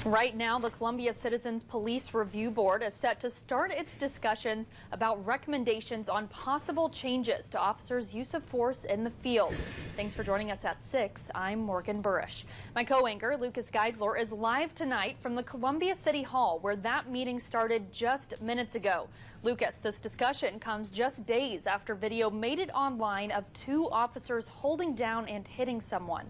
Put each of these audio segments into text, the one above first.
Right now, the Columbia Citizens Police Review Board is set to start its discussion about recommendations on possible changes to officers' use of force in the field. Thanks for joining us at 6. I'm Morgan Burrish. My co-anchor, Lucas Geisler, is live tonight from the Columbia City Hall, where that meeting started just minutes ago. Lucas, this discussion comes just days after video made it online of 2 officers holding down and hitting someone.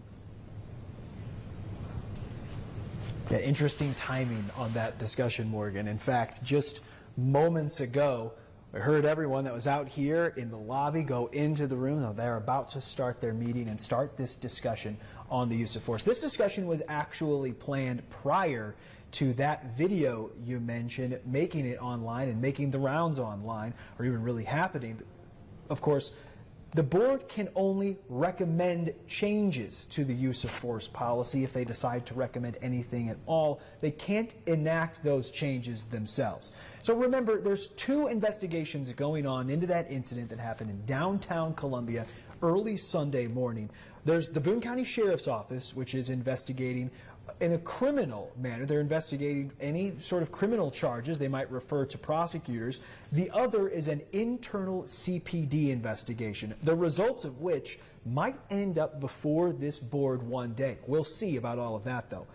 Yeah, interesting timing on that discussion, Morgan. In fact, just moments ago, I heard everyone that was out here in the lobby go into the room. Now, they're about to start their meeting and start this discussion on the use of force. This discussion was actually planned prior to that video you mentioned, making it online and making the rounds online, or even really happening. Of course, the board can only recommend changes to the use of force policy if they decide to recommend anything at all. They can't enact those changes themselves. So remember, there's 2 investigations going on into that incident that happened in downtown Columbia early Sunday morning. There's the Boone County Sheriff's Office, which is investigating in a criminal manner. They're investigating any sort of criminal charges they might refer to prosecutors. The other is an internal CPD investigation, the results of which might end up before this board one day. We'll see about all of that, though.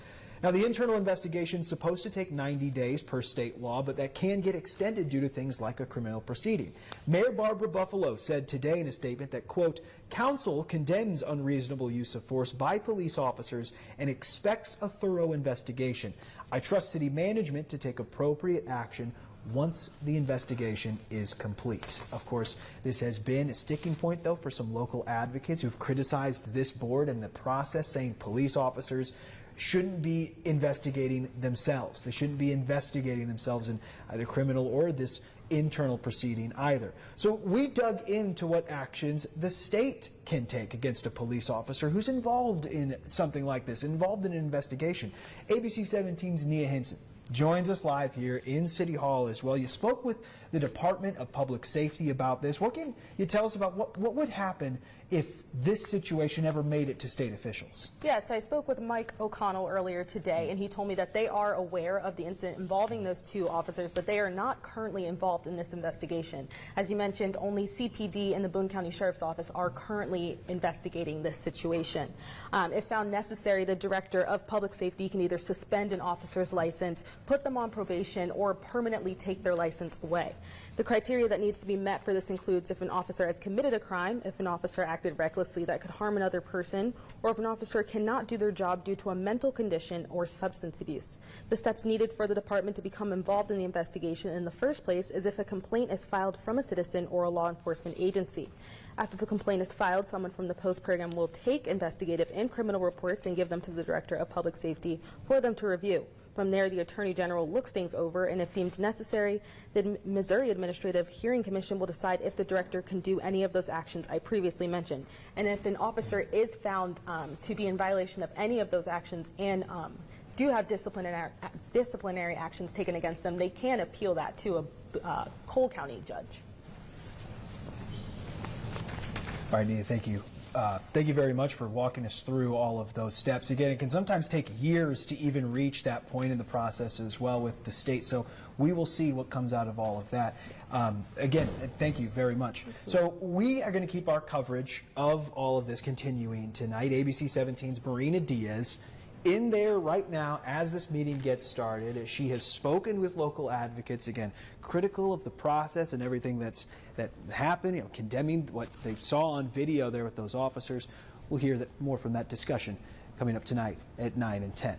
Now, the internal investigation is supposed to take 90 days per state law, but that can get extended due to things like a criminal proceeding. Mayor Barbara Buffalo said today in a statement that, quote, "Council condemns unreasonable use of force by police officers and expects a thorough investigation. I trust city management to take appropriate action once the investigation is complete." Of course, this has been a sticking point, though, for some local advocates who've criticized this board and the process, saying police officers shouldn't be investigating themselves. They shouldn't be investigating themselves in either criminal or this internal proceeding either. So we dug into what actions the state can take against a police officer who's involved in something like this, involved in an investigation. ABC 17's Nia Hinson joins us live here in City Hall as well. You spoke with the Department of Public Safety about this. What can you tell us about what would happen if this situation ever made it to state officials? Yes, I spoke with Mike O'Connell earlier today, and he told me that they are aware of the incident involving those 2 officers, but they are not currently involved in this investigation. As you mentioned, only CPD and the Boone County Sheriff's Office are currently investigating this situation. If found necessary, the Director of Public Safety can either suspend an officer's license, put them on probation, or permanently take their license away. The criteria that needs to be met for this includes if an officer has committed a crime, if an officer acted recklessly that could harm another person, or if an officer cannot do their job due to a mental condition or substance abuse. The steps needed for the department to become involved in the investigation in the first place is if a complaint is filed from a citizen or a law enforcement agency. After the complaint is filed, someone from the POST program will take investigative and criminal reports and give them to the Director of Public Safety for them to review. From there, the Attorney General looks things over, and if deemed necessary, the Missouri Administrative Hearing Commission will decide if the director can do any of those actions I previously mentioned. And if an officer is found to be in violation of any of those actions and do have disciplinary actions taken against them, they can appeal that to a Cole County judge. All right, Nia, thank you. Thank you very much for walking us through all of those steps. Again, it can sometimes take years to even reach that point in the process as well with the state, so we will see what comes out of all of that. Again, thank you very much. So we are going to keep our coverage of all of this continuing tonight. ABC 17's Marina Diaz in there right now as this meeting gets started. She has spoken with local advocates, again, critical of the process and everything that happened, condemning what they saw on video there with those officers. We'll hear more from that discussion coming up tonight at 9 and 10.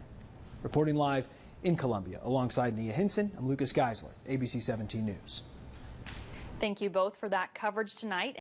Reporting live in Columbia alongside Nia Hinson, I'm Lucas Geisler, ABC 17 News. Thank you both for that coverage tonight.